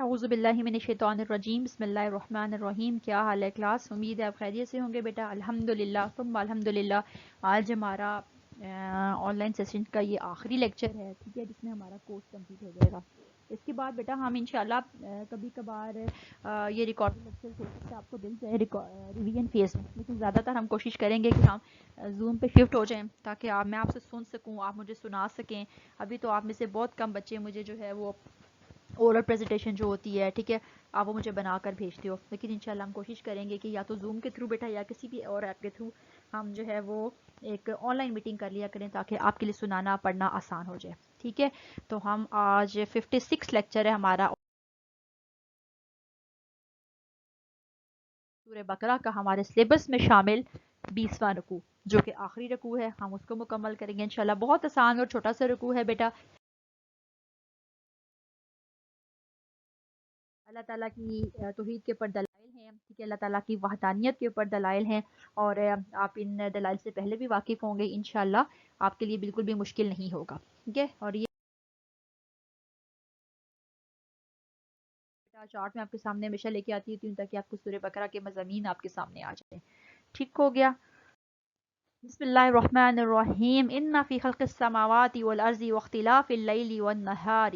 اعوذ باللہ من الشیطان الرجیم بسم اللہ الرحمن الرحیم. کیا حال ہے کلاس؟ امید ہے آپ خیریت سے ہوں گے بیٹا. الحمدللہ ثم الحمدللہ. آج ہمارا آن لائن سیشن کا یہ آخری لیکچر ہے, ٹھیک ہے, جس میں ہمارا کورس کمپلیٹ ہو جائے گا. اس کے بعد بیٹا ہم انشاءاللہ کبھی کبھار یہ ریکارڈنگ لیکچر ہو سکتا ہے آپ کو مل جائے ریویژن فیس میں, لیکن زیادہ تر ہم کوشش کریں گے کہ ہم زوم پہ شفٹ ہو جائیں تاکہ میں آپ سے سن سکوں, آپ مجھے سنا سکیں. ابھی تو آپ میں سے بہت کم بچے مجھے جو ہے وہ اورل پریزنٹیشن جو ہوتی ہے, ٹھیک ہے, آپ وہ مجھے بنا کر بھیجتے ہو, لیکن انشاءاللہ ہم کوشش کریں گے کہ یا تو زوم کے تھرو بیٹا یا کسی بھی اور ایپ کے تھرو ہم جو ہے وہ ایک آن لائن میٹنگ کر لیا کریں تاکہ آپ کے لیے سنانا پڑھنا آسان ہو جائے, ٹھیک ہے. تو ہم آج 56 لیکچر ہے ہمارا سورہ بقرہ کا, ہمارے سلیبس میں شامل 20واں رکوع جو کہ آخری رکوع ہے, ہم اس کو مکمل کریں گے انشاءاللہ. بہت آسان اور چھوٹا سا رکوع ہے بیٹا. اللہ تعالیٰ کی توحید کے اوپر دلائل ہیں, ٹھیک ہے, اللہ تعالیٰ کی وحدانیت کے اوپر دلائل ہیں, اور آپ ان دلائل سے پہلے بھی واقف ہوں گے انشاءاللہ. آپ کے لیے بالکل بھی مشکل نہیں ہوگا, ٹھیک ہے. اور یہ چارٹ میں آپ کے سامنے ہمیشہ لے کے آتی ہوں تاکہ آپ کو سورہ بقرہ کے مضامین آپ کے سامنے آ جائیں. ٹھیک ہو گیا. بسم اللہ الرحمن الرحیم. ان فی خلق السماوات والارض واختلاف اللیل والنہار,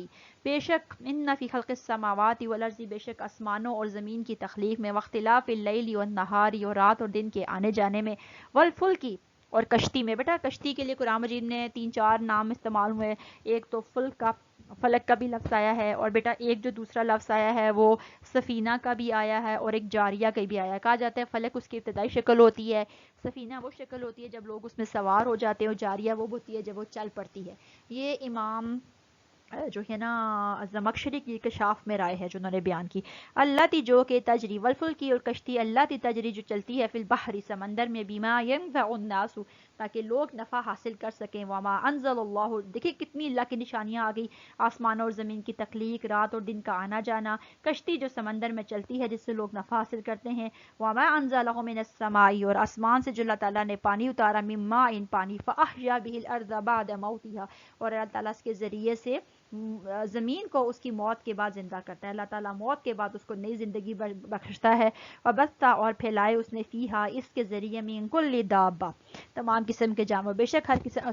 بے شک ان فی خلق السماوات والارض, بے شک آسمانوں اور زمین کی تخلیق میں, واختلاف اللیل والنہار, اور رات اور دن کے آنے جانے میں, والفلک, اور کشتی میں. بیٹا کشتی کے لیے قرآن مجید میں 3-4 نام استعمال ہوئے. ایک تو فلک کا, فلک کا بھی لفظ آیا ہے, اور بیٹا ایک جو دوسرا لفظ آیا ہے وہ سفینہ کا بھی آیا ہے, اور ایک جاریہ کا بھی آیا ہے. کہا جاتا ہے فلک اس کی ابتدائی شکل ہوتی ہے, سفینہ وہ شکل ہوتی ہے جب لوگ اس میں سوار ہو جاتے ہیں, اور جاریہ وہ ہوتی ہے جب وہ چل پڑتی ہے. یہ امام جو ہے نا زمخشری کی کشاف میں رائے ہے جو انہوں نے بیان کی. اللہ تی جو کہ تجری, والفل کی, اور کشتی, اللہ تی تجری جو چلتی ہے, فی البحر سمندر میں, بیما ینفع الناس, تاکہ لوگ نفع حاصل کر سکیں. وما انزل اللہ, دیکھیں کتنی اللہ کی نشانیاں آ گئی, آسمان اور زمین کی تخلیق, رات اور دن کا آنا جانا, کشتی جو سمندر میں چلتی ہے جس سے لوگ نفع حاصل کرتے ہیں. وما انزل من السماء, اور آسمان سے جو اللہ تعالیٰ نے پانی اتارا, من ماء, پانی, فاحیا به الارض بعد موتها, اور اللہ تعالیٰ اس کے ذریعے سے زمین کو اس کی موت کے بعد زندہ کرتا ہے. اللہ تعالیٰ موت کے بعد اس کو نئی زندگی بخشتا ہے. وبثا, اور پھیلائے اس نے, فیہا, اس کے ذریعے, من کل دابہ, تمام قسم کے جانور, بے شک ہر قسم,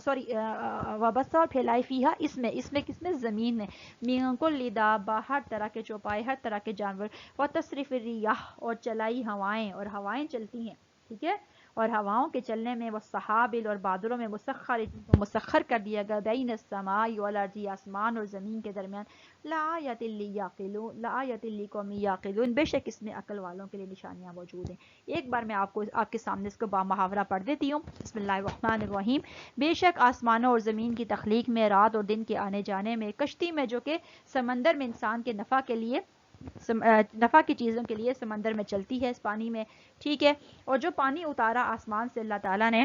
وبثا, اور پھیلائے, فیہا, اس میں کس میں, زمین میں, من کل دابہ, ہر طرح کے چوپائے, ہر طرح کے جانور. وتصریف الریاح, اور چلائی ہوائیں, اور ہوائیں چلتی ہیں, ٹھیک ہے, اور ہواؤں کے چلنے میں, والسحابل, اور بادلوں میں, مسخر کر دیا گیا, بین السماء والارض, آسمان اور زمین کے درمیان, لآیۃ لیعقلون, لآیۃ لقوم یعقلون, بے شک اس میں عقل والوں کے لیے نشانیاں موجود ہیں. ایک بار میں آپ کے سامنے اس کو محاورہ پڑھ دیتی ہوں. بسم اللہ الرحمن الرحیم. بے شک آسمانوں اور زمین کی تخلیق میں, رات اور دن کے آنے جانے میں, کشتی میں جو کہ سمندر میں انسان کے نفع کے لیے, نفع کی چیزوں کے لیے سمندر میں چلتی ہے, اس پانی میں, ٹھیک ہے, اور جو پانی اتارا آسمان سے اللہ تعالیٰ نے,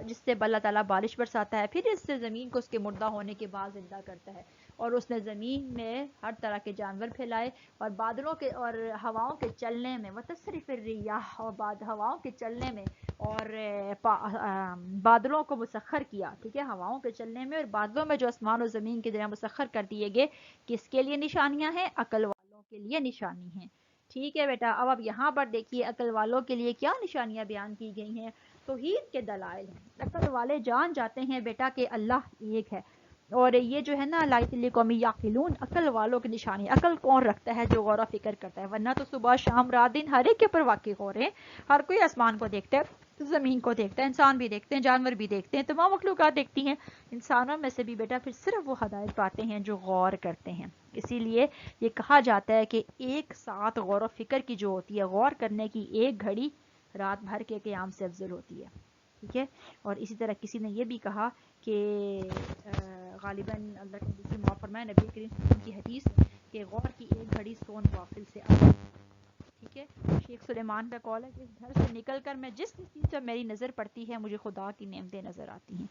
جس سے اللہ تعالیٰ بارش برساتا ہے, پھر اس سے زمین کو اس کے مردہ ہونے کے بعد زندہ کرتا ہے, اور اس نے زمین میں ہر طرح کے جانور پھیلائے, اور بادلوں کے اور ہواؤں کے چلنے میں, وتصریف الریاح, اور ہواؤں کے چلنے میں, اور بادلوں کو مسخر کیا, ٹھیک ہے, ہواؤں کے چلنے میں اور بادلوں میں جو آسمان اور زمین کے ذریعے مسخر کر دیے گئے, کس کے لیے نشانیاں ہیں, عقل والوں کے لیے نشانی ہیں. ٹھیک ہے بیٹا. اب یہاں پر دیکھیے عقل والوں کے لیے کیا نشانیاں بیان کی گئی ہیں. توحید کے دلائل ہیں. عقل والے جان جاتے ہیں بیٹا کہ اللہ ایک ہے, اور یہ جو ہے نا لایت لقوم یعقلون, عقل والوں کی نشانی. عقل کون رکھتا ہے, جو غور و فکر کرتا ہے, ورنہ تو صبح شام رات دن ہر ایک کے اوپر واقع ہو رہے ہیں. ہر کوئی آسمان کو دیکھتا ہے, زمین کو دیکھتا ہے, انسان بھی دیکھتے ہیں, جانور بھی دیکھتے ہیں, تمام مخلوقات دیکھتی ہیں. انسانوں میں سے بھی بیٹا پھر صرف وہ ہدایت پاتے ہیں جو غور کرتے ہیں. اسی لیے یہ کہا جاتا ہے کہ ایک ساتھ غور و فکر کی جو ہوتی ہے, غور کرنے کی ایک گھڑی رات بھر کے قیام سے افضل ہوتی ہے, ٹھیک ہے. اور اسی طرح کسی نے یہ بھی کہا کہ غالباً اللہ کے نبی معاف فرمائے, نبی کریم صلی اللہ علیہ وسلم کی حدیث کہ غور کی ایک گھڑی سون غافل سے افضل, ٹھیک ہے. شیخ سلیمان کا قول ہے کہ اس گھر سے نکل کر میں جس چیز پر میری نظر پڑتی ہے مجھے خدا کی نعمتیں نظر آتی ہیں,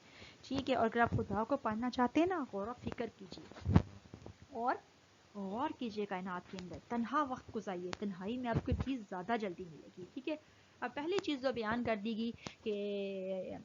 ٹھیک ہے. اور اگر آپ خدا کو پانا چاہتے ہیں نا, غور و فکر کیجیے اور غور کیجیے کائنات کے اندر, تنہا وقت گزاریے, تنہائی میں آپ کو چیز زیادہ جلدی ملے گی, ٹھیک ہے. اب پہلی چیز جو بیان کر دی گی کہ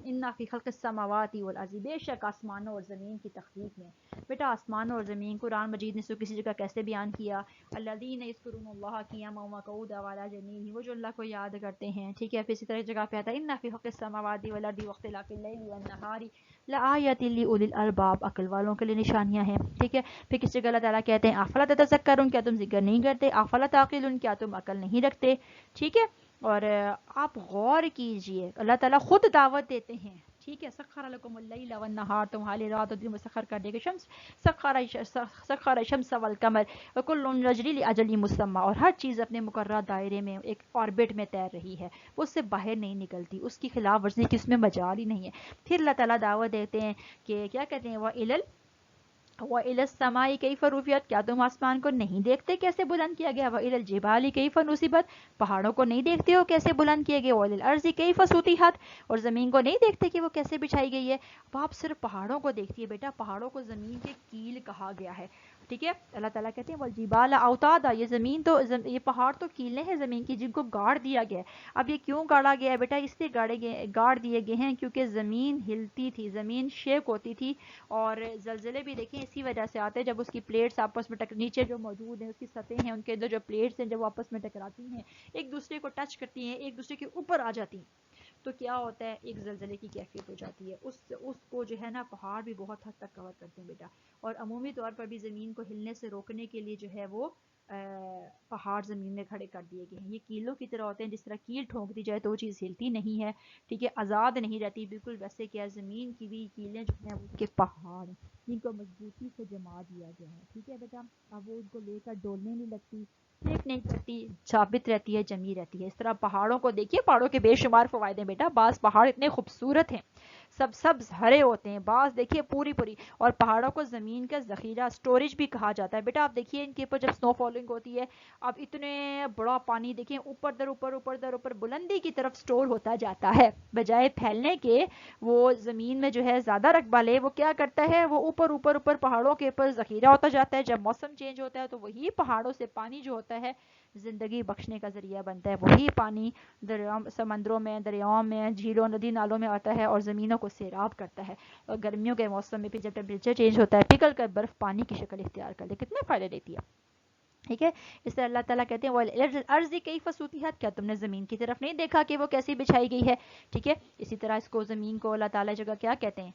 ان ان فی خلق السماوات والارض، بے شک آسمانوں اور زمین کی تخلیق میں. بیٹا آسمانوں اور زمین قرآن مجید نے اس کو کسی جگہ کیسے بیان کیا؟ الذین یذکرون اللہ قیاما وقعودا وعلی جنوبہم، وہ جو اللہ کو یاد کرتے ہیں. ٹھیک ہے. پھر اسی طرح جگہ پہ آتا ہے ان فی خلق السماوات والارض واختلاف اللیل والنہار لآیات لأولی الالباب، عقل والوں کے لیے نشانیاں ہیں. ٹھیک ہے. پھر کسی جگہ اللہ تعالیٰ کہتے ہیں افلا تتذکرون، کیا تم ذکر نہیں کرتے؟ افلا تعقلون، کیا تم عقل نہیں رکھتے؟ ٹھیک ہے. اور آپ غور کیجئے، اللہ تعالیٰ خود دعوت دیتے ہیں. ٹھیک ہے. سخر لکم اللیل والنہار، تمہارے رات اور دن مسخر کر دے گا. سخر الشمس والقمر وکل یجری لاجل مسمى، اور ہر چیز اپنے مقررہ دائرے میں ایک آربٹ میں تیر رہی ہے، وہ اس سے باہر نہیں نکلتی، اس کی خلاف ورزی کی اس میں مجال ہی نہیں ہے. پھر اللہ تعالیٰ دعوت دیتے ہیں کہ کیا کہتے ہیں وَإِلَى السَّمَاءِ كَيْفَ رُفِعَتْ، کیا تم آسمان کو نہیں دیکھتے کیسے بلند کیا گیا؟ وَإِلَى الْجِبَالِ كَيْفَ نُصِبَتْ، پہاڑوں کو نہیں دیکھتے ہو کیسے بلند کیے گئے؟ وَإِلَى الْأَرْضِ كَيْفَ سُطِحَتْ، اور زمین کو نہیں دیکھتے کہ وہ کیسے بچھائی گئی ہے؟ اب آپ صرف پہاڑوں کو دیکھتی ہے بیٹا، پہاڑوں کو زمین کے کیل کہا گیا ہے. ٹھیک ہے. اللہ تعالیٰ کہتے ہیں وَالْجِبَالَ أَوْتَادًا، یہ زمین تو یہ پہاڑ تو کیلیں ہیں زمین کی جن کو گاڑ دیا گیا ہے. اب یہ کیوں گاڑا گیا ہے بیٹا؟ اس لیے گاڑ دیے گئے ہیں کیونکہ زمین ہلتی تھی، زمین شیک ہوتی تھی، اور زلزلے بھی دیکھیں اسی وجہ سے آتے ہیں جب اس کی پلیٹس آپس میں نیچے جو موجود ہیں اس کی سطح ہیں ان کے اندر جو پلیٹس ہیں جب وہ آپس میں ٹکراتی ہیں ایک دوسرے کو ٹچ کرتی ہیں ایک دوسرے کے اوپر آ جاتی ہیں تو کیا ہوتا ہے؟ ایک زلزلے کی کیفیت ہو جاتی ہے. اس کو جو ہے نا پہاڑ بھی بہت حد تک کور کرتے ہیں بیٹا. اور عمومی طور پر بھی زمین کو ہلنے سے روکنے کے لیے جو ہے وہ پہاڑ زمین میں کھڑے کر دیے گئے ہیں. یہ کیلوں کی طرح ہوتے ہیں، جس طرح کیل ٹھونک دی جائے تو وہ چیز ہلتی نہیں ہے. ٹھیک ہے. آزاد نہیں رہتی بالکل، ویسے کیا زمین کی بھی کیلیں جو ہیں وہ کے پہاڑ جن کو مضبوطی سے جما دیا گیا ہے. ٹھیک ہے بیٹا. اب وہ ان کو لے کر ڈولنے نہیں لگتی، ٹھیک نہیں کرتی، ثابت رہتی ہے، جمی رہتی ہے. اس طرح پہاڑوں کو دیکھیے، پہاڑوں کے بے شمار فوائد ہیں بیٹا. بعض پہاڑ اتنے خوبصورت ہیں، سبز ہرے ہوتے ہیں، بعض دیکھیے پوری اور پہاڑوں کو زمین کا ذخیرہ اسٹوریج بھی کہا جاتا ہے بیٹا. آپ دیکھیے ان کے اوپر جب سنو فالنگ ہوتی ہے اب اتنے بڑا پانی دیکھیں اوپر در اوپر بلندی کی طرف سٹور ہوتا جاتا ہے، بجائے پھیلنے کے وہ زمین میں جو ہے زیادہ رقبہ لے، وہ کیا کرتا ہے؟ وہ اوپر پہاڑوں کے اوپر ذخیرہ ہوتا جاتا ہے. جب موسم چینج ہوتا ہے تو وہی پہاڑوں سے پانی جو ہوتا ہے زندگی بخشنے کا ذریعہ بنتا ہے. وہی پانی سمندروں میں، دریاؤں میں، جھیلوں، ندی نالوں میں آتا ہے اور زمینوں کو سیراب کرتا ہے. اور گرمیوں کے موسم میں پھر جب ٹیمپریچر چینج ہوتا ہے پگھل کر برف پانی کی شکل اختیار کر لے، کتنے فائدے دیتی ہے. ٹھیک ہے. اس طرح اللہ تعالیٰ کہتے ہیں وَالْأَرْضِ كَيْفَ سُطِحَتْ، کیا تم نے زمین کی طرف نہیں دیکھا کہ وہ کیسی بچھائی گئی ہے؟ ٹھیک ہے. اسی طرح اس کو زمین کو اللہ تعالیٰ جگہ کیا کہتے ہیں؟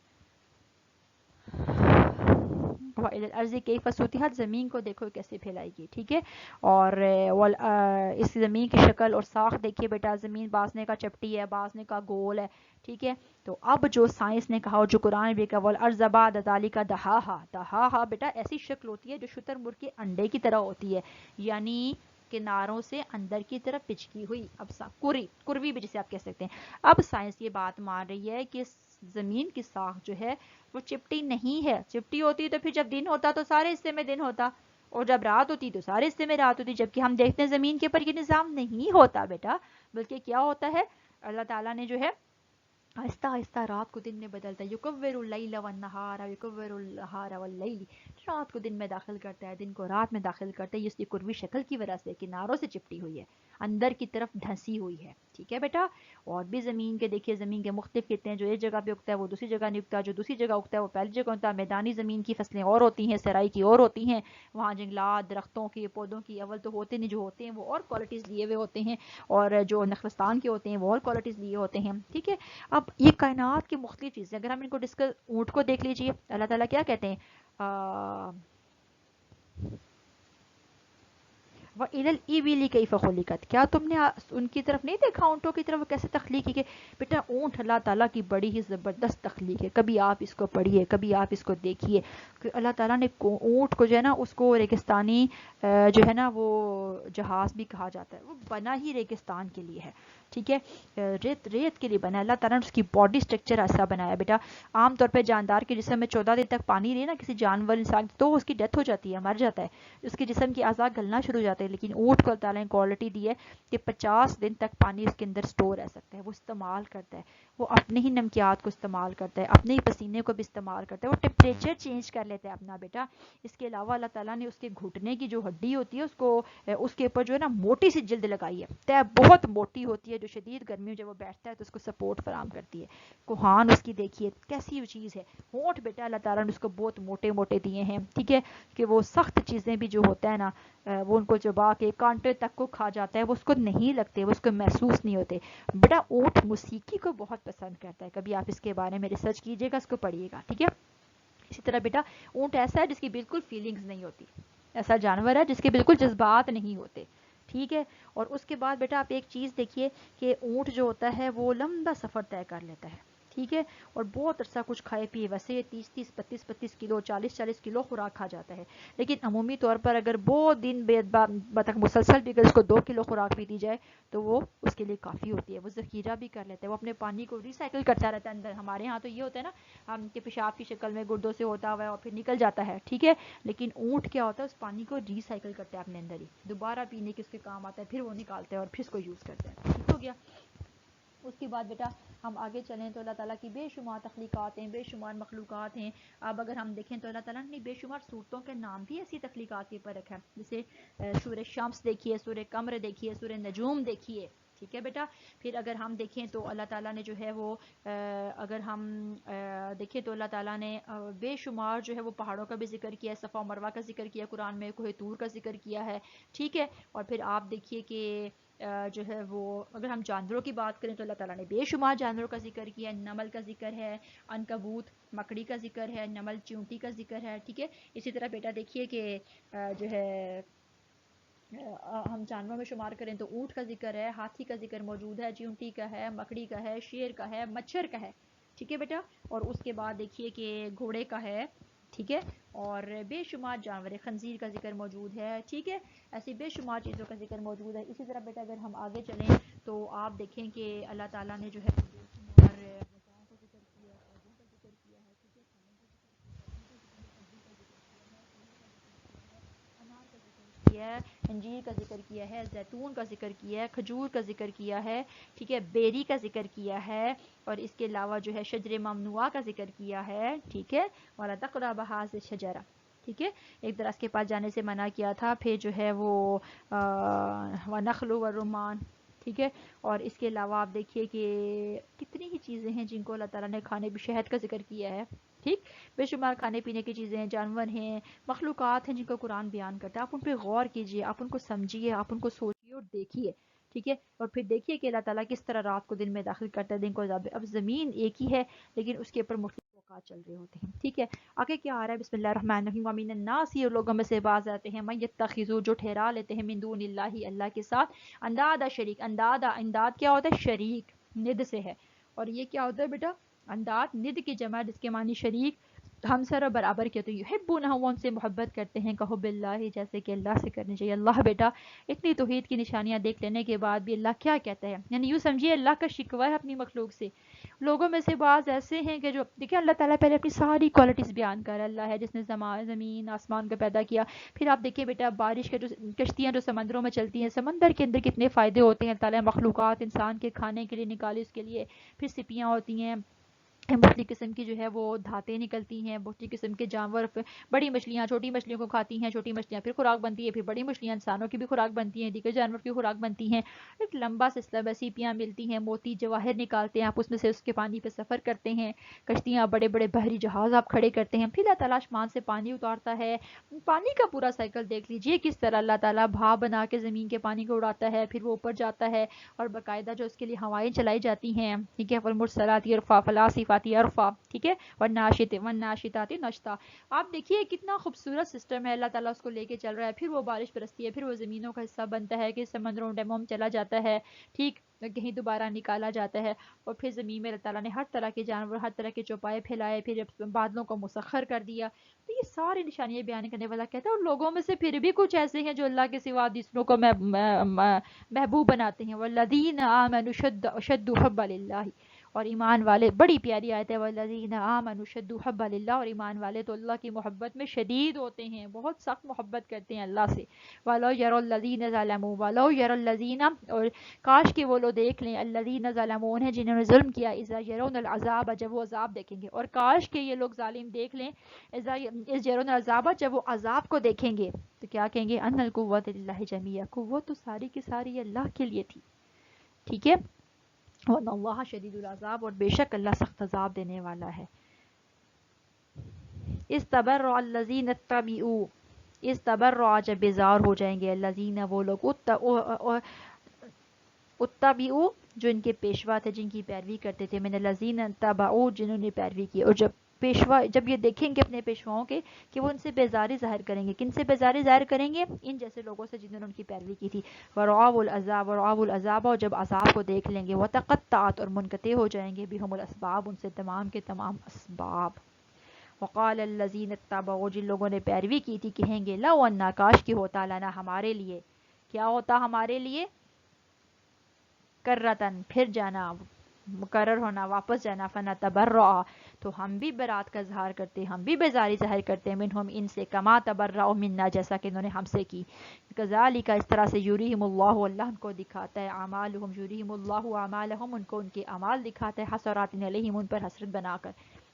وَالْأَرْضِ كَيْفَ سُطِحَتْ، زمین کو دیکھو کیسے پھیلائی گئی. ٹھیک ہے. اور اس زمین کی شکل اور ساخت دیکھیے بیٹا، زمین بازنے کا چپٹی ہے، بازنے کا گول ہے. ٹھیک ہے. تو اب جو سائنس نے کہا اور جو قرآن بھی کہا وَالْأَرْضَ بَعْدَ ذَلِكَ دَحَاهَا بیٹا ایسی شکل ہوتی ہے جو شتر مرغ کے انڈے کی طرح ہوتی ہے، یعنی کناروں سے اندر کی طرف پچکی ہوئی. اب کروی بھی جسے آپ کہہ سکتے ہیں. اب سائنس یہ بات مان رہی ہے کہ زمین کی ساخت جو ہے وہ چپٹی نہیں ہے. چپٹی ہوتی تو پھر جب دن ہوتا تو سارے حصے میں دن ہوتا اور جب رات ہوتی تو سارے حصے میں رات ہوتی، جبکہ ہم دیکھتے ہیں زمین کے اوپر یہ نظام نہیں ہوتا بیٹا، بلکہ کیا ہوتا ہے؟ اللہ تعالیٰ نے جو ہے آہستہ آہستہ رات کو دن میں بدلتا ہے. یکور اللیل والنہار یکور النہار واللیل، رات کو دن میں داخل کرتا ہے، دن کو رات میں داخل کرتا ہے. یہ اس کی کروی شکل کی وجہ سے کناروں سے چپٹی ہوئی ہے، اندر کی طرف دھنسی ہوئی ہے. ٹھیک ہے بیٹا. اور بھی زمین کے دیکھیے، زمین کے مختلف خطے ہیں، جو ایک جگہ پہ اگتا ہے وہ دوسری جگہ نہیں اگتا، جو دوسری جگہ اگتا ہے وہ پہلی جگہ ہوتا ہے. میدانی زمین کی فصلیں اور ہوتی ہیں، سرائی کی اور ہوتی ہیں، وہاں جنگلات، درختوں کی، پودوں کی اول تو ہوتے نہیں، جو ہوتے ہیں وہ اور کوالٹیز لیے ہوئے ہوتے ہیں، اور جو نخلستان کے ہوتے ہیں وہ اور کوالٹیز لیے ہوتے ہیں. ٹھیک ہے. اب یہ کائنات کی مختلف چیزیں اگر ہم ان کو ڈسکس، اونٹ کو دیکھ لیجئے، اللہ تعالیٰ کیا کہتے ہیں؟ وَإِلَى الْإِبِلِ كَيْفَ خُلِقَتْ، کیا تم نے ان کی طرف نہیں دیکھا، اونٹوں کی طرف کیسے تخلیق کی گئی؟ بیٹا اونٹ اللہ تعالیٰ کی بڑی ہی زبردست تخلیق ہے. کبھی آپ اس کو پڑھیے، کبھی آپ اس کو دیکھیے کہ اللہ تعالیٰ نے اونٹ کو جو ہے نا اس کو ریگستانی جو ہے نا وہ جہاز بھی کہا جاتا ہے، وہ بنا ہی ریگستان کے لیے ہے. ٹھیک ہے. ریت کے لیے بنا ہے. اللہ تعالیٰ نے اس کی باڈی سٹرکچر ایسا بنایا بیٹا. عام طور پہ جاندار کے جسم میں 14 دن تک پانی رہے نا کسی جانور انسان تو اس کی ڈیتھ ہو جاتی ہے، مر جاتا ہے، اس کے جسم کی اعضاء گلنا شروع ہو جاتے ہیں. لیکن اونٹ کو اللہ تعالیٰ نے کوالٹی دی ہے کہ 50 دن تک پانی اس کے اندر سٹور رہ سکتا ہے، وہ استعمال کرتا ہے. وہ اپنے ہی نمکیات کو استعمال کرتا ہے، اپنے ہی پسینے کو بھی استعمال کرتا ہے، وہ ٹیمپریچر چینج کر لیتا ہے اپنا بیٹا۔ اس کے علاوہ اللہ تعالیٰ نے اس کے گھٹنے کی جو ہڈی ہوتی ہے اس کے اوپر جو ہے نا موٹی سی جلد لگائی ہے، طے بہت موٹی ہوتی ہے، جو شدید گرمی میں جب وہ بیٹھتا ہے تو اس کو سپورٹ فراہم کرتی ہے۔ کوہان اس کی دیکھیے کیسی چیز ہے، ہونٹ بیٹا اللہ تعالیٰ نے اس کو بہت موٹے موٹے دیے ہیں، ٹھیک ہے، کہ وہ سخت چیزیں بھی جو ہوتا ہے نا وہ ان کو چبا کے کانٹے تک کو کھا جاتا ہے، وہ اس کو نہیں لگتے، وہ اس کو محسوس نہیں ہوتے۔ بیٹا اونٹ موسیقی کو بہت پسند کرتا ہے، کبھی آپ اس کے بارے میں ریسرچ کیجئے گا، اس کو پڑھیے گا، ٹھیک ہے۔ اسی طرح بیٹا اونٹ ایسا ہے جس کی بالکل فیلنگز نہیں ہوتی، ایسا جانور ہے جس کے بالکل جذبات نہیں ہوتے، ٹھیک ہے۔ اور اس کے بعد بیٹا آپ ایک چیز دیکھیے کہ اونٹ جو ہوتا ہے وہ لمبا سفر طے کر لیتا ہے، ٹھیک ہے، اور بہت عرصہ کچھ کھائے پیے، ویسے یہ 30-32 کلو 40 کلو خوراک کھا جاتا ہے، لیکن عمومی طور پر اگر بہت دن تک مسلسل بھی اگر اس کو 2 کلو خوراک بھی دی جائے تو وہ اس کے لیے کافی ہوتی ہے، وہ ذخیرہ بھی کر لیتا ہے، وہ اپنے پانی کو ریسائیکل کرتا رہتا ہے اندر۔ ہمارے ہاں تو یہ ہوتا ہے نا کہ پیشاب کی شکل میں گردوں سے ہوتا ہوا ہے اور پھر نکل جاتا ہے، ٹھیک ہے، لیکن اونٹ کیا ہوتا ہے اس پانی کو ریسائیکل کرتا ہے اپنے اندر ہی، دوبارہ پینے کے اس کے کام آتا ہے، پھر وہ نکالتا ہے اور پھر اس کو یوز کرتا ہے، ٹھیک ہو گیا۔ اس کے بعد بیٹا ہم آگے چلیں تو اللہ تعالیٰ کی بے شمار تخلیقات ہیں، بے شمار مخلوقات ہیں۔ اب اگر ہم دیکھیں تو اللہ تعالیٰ نے بے شمار صورتوں کے نام بھی ایسی تخلیقات کے اوپر رکھا ہے، جیسے سورہ شمس دیکھیے، سورہ قمر دیکھیے، سورہ نجوم دیکھیے، ٹھیک ہے بیٹا۔ پھر اگر ہم دیکھیں تو اللہ تعالیٰ نے جو ہے وہ اگر ہم دیکھیں تو اللہ تعالیٰ نے بے شمار جو ہے وہ پہاڑوں کا بھی ذکر کیا ہے، صفا و مروہ کا ذکر کیا قرآن میں، کوہ طور کا ذکر کیا ہے، ٹھیک ہے۔ اور پھر آپ دیکھیے کہ جو ہے وہ اگر ہم جانوروں کی بات کریں تو اللہ تعالیٰ نے بے شمار جانوروں کا ذکر کیا ہے، نمل کا ذکر ہے، عنکبوت مکڑی کا ذکر ہے، نمل چیونٹی کا ذکر ہے، ٹھیک ہے۔ اسی طرح بیٹا دیکھیے کہ جو ہے ہم جانوروں میں شمار کریں تو اونٹ کا ذکر ہے، ہاتھی کا ذکر موجود ہے، چیونٹی کا ہے، مکڑی کا ہے، شیر کا ہے، مچھر کا ہے، ٹھیک ہے بیٹا۔ اور اس کے بعد دیکھیے کہ گھوڑے کا ہے، ٹھیک ہے، اور بے شمار جانور، خنزیر کا ذکر موجود ہے، ٹھیک ہے، ایسی بے شمار چیزوں کا ذکر موجود ہے۔ اسی طرح بیٹا اگر ہم آگے چلیں تو آپ دیکھیں کہ اللہ تعالیٰ نے جو ہے بے شمار غذاؤں کا ذکر کیا ہے، پودوں کا ذکر کیا ہے، ٹھیک ہے، پھلوں کا ذکر کیا ہے، سبزی کا ذکر کیا ہے، پھول کا ذکر کیا ہے، انار کا ذکر کیا ہے، انجیر کا ذکر کیا ہے، زیتون کا ذکر کیا ہے، کھجور کا ذکر کیا ہے، ٹھیک ہے، بیری کا ذکر کیا ہے، اور اس کے علاوہ جو ہے شجر ممنوعہ کا ذکر کیا ہے، ٹھیک ہے، وَلَا تَقْرَبُوا هَٰذِهِ الشَّجَرَةَ، ٹھیک ہے، ایک درخت کے پاس جانے سے منع کیا تھا۔ پھر جو ہے وہ وَنَخْلُ وَالرُّمَّانُ، ٹھیک ہے، اور اس کے علاوہ آپ دیکھیے کہ کتنی ہی چیزیں ہیں جن کو اللہ تعالیٰ نے کھانے بھی، شہد کا ذکر کیا ہے، ٹھیک، بے شمار کھانے پینے کی چیزیں ہیں، جانور ہیں، مخلوقات ہیں جن کو قرآن بیان کرتا ہے، آپ ان پہ غور کیجئے، آپ ان کو سمجھیے، آپ ان کو سوچیے اور دیکھیے، ٹھیک ہے، اور پھر دیکھیے کہ اللہ تعالیٰ کس طرح رات کو دن میں داخل کرتا ہے، دن کو اب زمین ایک ہی ہے لیکن اس کے اوپر مختلف اوقات چل رہے ہوتے ہیں، ٹھیک ہے۔ آگے کیا آ رہا ہے، بسم اللہ الرحمن الرحیم، وَمِنَ النَّاسِ، اور لوگوں میں سے بعض آتے ہیں، مَن یتخذ، جو ٹھہرا لیتے ہیں، من دون اللہ، اللہ کے ساتھ، اندادا شریک، انداد کیا ہوتا ہے، شریک، ند سے ہے، اور یہ کیا ہوتا ہے بیٹا، انداد ند کی جمع جس کے معنی شریک، ہمسر اور برابر کے، تو یحبونہم، وہ ان سے محبت کرتے ہیں، کہو باللہ، جیسے کہ اللہ سے کرنی چاہیے۔ اللہ بیٹا اتنی توحید کی نشانیاں دیکھ لینے کے بعد بھی اللہ کیا کہتا ہے، یعنی یوں سمجھیے اللہ کا شکوہ ہے اپنی مخلوق سے۔ لوگوں میں سے بعض ایسے ہیں کہ جو دیکھیں اللہ تعالیٰ پہلے اپنی ساری کوالٹیز بیان کر، اللہ ہے جس نے زمین آسمان کو پیدا کیا، پھر آپ دیکھیے بیٹا بارش کے جو کشتیاں جو سمندروں میں چلتی ہیں، سمندر کے اندر کتنے فائدے ہوتے ہیں، اللہ تعالیٰ مخلوقات انسان کے کھانے کے لیے نکالی اس کے لیے، پھر سپیاں ہوتی ہیں، مختلف قسم کی جو ہے وہ دھاتیں نکلتی ہیں، مختلف قسم کے جانور، بڑی مچھلیاں چھوٹی مچھلیوں کو کھاتی ہیں، چھوٹی مچھلیاں پھر خوراک بنتی ہے، پھر بڑی مچھلیاں انسانوں کی بھی خوراک بنتی ہیں، دیگر جانور کی خوراک بنتی ہیں، ایک لمبا سلسلہ، سیپیاں ملتی ہیں، موتی جواہر نکالتے ہیں، آپ اس میں سے اس کے پانی پہ سفر کرتے ہیں، کشتیاں، بڑے بڑے بحری جہاز آپ کھڑے کرتے ہیں، پھر اللہ تعالیٰ آسمان سے پانی اتارتا ہے، پانی کا پورا سائیکل دیکھ لیجئے کس طرح اللہ تعالیٰ بھاپ بنا کے زمین کے پانی کو اڑاتا ہے، پھر وہ اوپر جاتا ہے، اور باقاعدہ جو اس کے لیے ہوائیں چلائی جاتی ہیں، ٹھیک ہے، والمرسلات عرفا فالعاصفات عرفا، ٹھیک ہے، والناشطات نشطا۔ آپ دیکھیے کتنا خوبصورت سسٹم ہے، اللہ تعالیٰ اس کو لے کے چل رہا ہے، پھر وہ بارش برستی ہے، پھر وہ زمینوں کا حصہ بنتا ہے کہ سمندروں ڈیموں میں چلا جاتا ہے، ٹھیک، کہیں دوبارہ نکالا جاتا ہے، اور پھر زمین میں اللہ تعالیٰ نے ہر طرح کے جانور، ہر طرح کے چوپائے پھیلائے، پھر بادلوں کو مسخر کر دیا، تو یہ ساری نشانیاں بیان کرنے والا کہتا ہے، اور لوگوں میں سے پھر بھی کچھ ایسے ہیں جو اللہ کے سوا دوسروں کو محبوب بناتے ہیں، والذین آمنوا اشد حبا للہ، اور ایمان والے، بڑی پیاری آیت ہے، والذین آمنوا اشد حبا للہ، اور ایمان والے تو اللہ کی محبت میں شدید ہوتے ہیں، بہت سخت محبت کرتے ہیں اللہ سے. ولو یری الذین ظلموا، ولو یری الذین، اور کاش کہ وہ لوگ دیکھ لیں، الذین ظلموا، انہیں جنہوں نے ظلم کیا، اذا یرون العذاب، جب وہ عذاب دیکھیں گے. اور کاش کہ یہ لوگ ظالم دیکھ لیں، اذا یرون العذاب، جب وہ عذاب کو دیکھیں گے تو کیا کہیں گے، ان القوۃ للہ جمیعا، قوت تو ساری کی ساری اللہ کے لیے تھی. ٹھیک ہے، وَإِنَّ اللَّهَ شَدِيدُ الْعَذَابِ، اور بے شک اللہ سخت عذاب دینے والا ہے. استبرأ الذین اتبعوا، استبرأ جب بیزار ہو جائیں گے، الذین وہ لوگ، اتبعوا جو ان کے پیشوا تھے، جن کی پیروی کرتے تھے، من الذین اتبعوا جنہوں نے پیروی کی. اور جب پیشوا، جب یہ دیکھیں گے اپنے پیشواؤں کے کہ وہ ان سے بیزاری ظاہر کریں گے، کن سے بیزاری ظاہر کریں گے، ان جیسے لوگوں سے جنہوں نے ان کی پیروی کی تھی. ورعاو العذاب، ورعاو العذاب، اور جب عذاب کو دیکھ لیں گے، وتقطعت، اور منقطع ہو جائیں گے، بہم الاسباب، ان سے تمام کے تمام اسباب. وقال الذین اتبعوا جن لوگوں نے پیروی کی تھی کہیں گے، لو انا کاش کی ہوتا، لنا ہمارے لیے، کیا ہوتا ہمارے لیے، کرتن پھر جانا، مقرر ہونا، واپس جانا، فنتبرأ تو ہم بھی برات کا اظہار کرتے، ہم بھی بیزاری ظاہر کرتے، منہم ان سے، کما تبرأوا منا جیسا کہ انہوں نے ہم سے کی. کذالک اس طرح سے، یریہم اللہ اللہ ان کو دکھاتا ہے، اعمالہم یریہم اللہ اعمالہم ان کو ان کے اعمال دکھاتا ہے، حسرات علیہم ان پر حسرت بنا کر،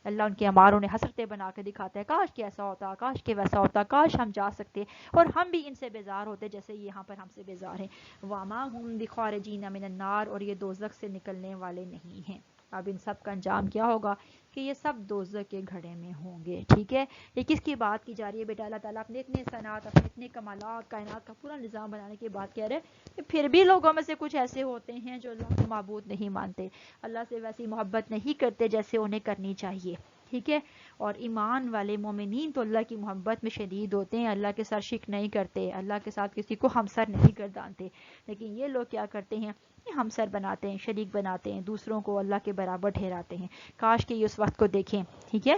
اللہ ان کے اعمالوں نے حسرتیں بنا کے دکھاتا ہے. کاش کہ ایسا ہوتا، کاش کہ ویسا ہوتا، کاش ہم جا سکتے اور ہم بھی ان سے بیزار ہوتے جیسے یہاں پر ہم سے بیزار ہیں. وما هم بخارجین من النار، اور یہ دوزخ سے نکلنے والے نہیں ہیں. اب ان سب کا انجام کیا ہوگا کہ یہ سب دوزخ کے گھڑے میں ہوں گے. ٹھیک ہے، یہ کس کی بات کی جا رہی ہے بیٹا؟ اللہ تعالیٰ اپنے اتنے صنعت، اپنے اتنے کمالات، کائنات کا پورا نظام بنانے کے بعد کہہ رہے ہیں کہ پھر بھی لوگوں میں سے کچھ ایسے ہوتے ہیں جو اللہ کو معبود نہیں مانتے، اللہ سے ویسی محبت نہیں کرتے جیسے انہیں کرنی چاہیے. ٹھیک ہے، اور ایمان والے مومنین تو اللہ کی محبت میں شدید ہوتے ہیں، اللہ کے ساتھ شرک نہیں کرتے، اللہ کے ساتھ کسی کو ہمسر نہیں گردانتے. لیکن یہ لوگ کیا کرتے ہیں، ہمسر بناتے ہیں، شریک بناتے ہیں، دوسروں کو اللہ کے برابر ٹھہراتے ہیں. کاش کہ یہ اس وقت کو دیکھیں. ٹھیک ہے،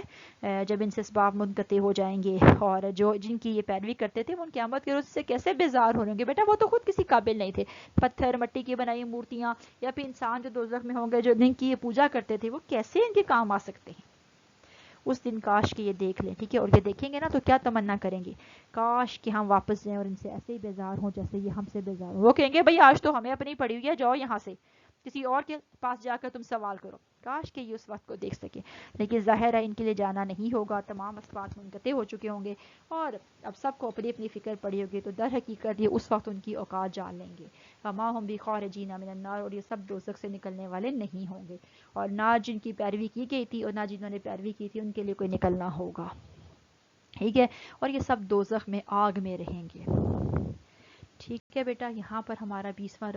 جب ان سے اسباب منقطع ہو جائیں گے، اور جو جن کی یہ پیروی کرتے تھے وہ ان قیامت کے روز سے کیسے بیزار ہو گے. بیٹا وہ تو خود کسی قابل نہیں تھے، پتھر مٹی کی بنائی مورتیاں، یا پھر انسان جو دوزخ میں ہوں گے جو جن کی یہ پوجا کرتے تھے، وہ کیسے ان کے کام آ سکتے ہیں اس دن. کاش کہ یہ دیکھ لیں. ٹھیک ہے، اور یہ دیکھیں گے نا تو کیا تمنا کریں گے، کاش کہ ہم واپس جائیں اور ان سے ایسے ہی بیزار ہوں جیسے یہ ہم سے بیزار ہوں. وہ کہیں گے بھئی آج تو ہمیں اپنی پڑی ہوئی ہے، جاؤ یہاں سے کسی اور کے پاس جا کر تم سوال کرو. کاش کہ یہ اس وقت کو دیکھ سکے، لیکن ظاہر ہے ان کے لیے جانا نہیں ہوگا، تمام اسباب منقطع ہو چکے ہوں گے، اور اب سب کو اپنی اپنی فکر پڑی ہوگی، تو در حقیقت یہ اس وقت ان کی اوقات جان لیں گے. وما هم بخارجین من النار، اور یہ سب دوزخ سے نکلنے والے نہیں ہوں گے، اور نہ جن کی پیروی کی گئی تھی اور نہ جنہوں نے پیروی کی تھی ان کے لیے کوئی نکلنا ہوگا. ٹھیک ہے، اور یہ سب دوزخ میں آگ میں رہیں گے. ٹھیک ہے بیٹا، یہاں پر ہمارا 20واں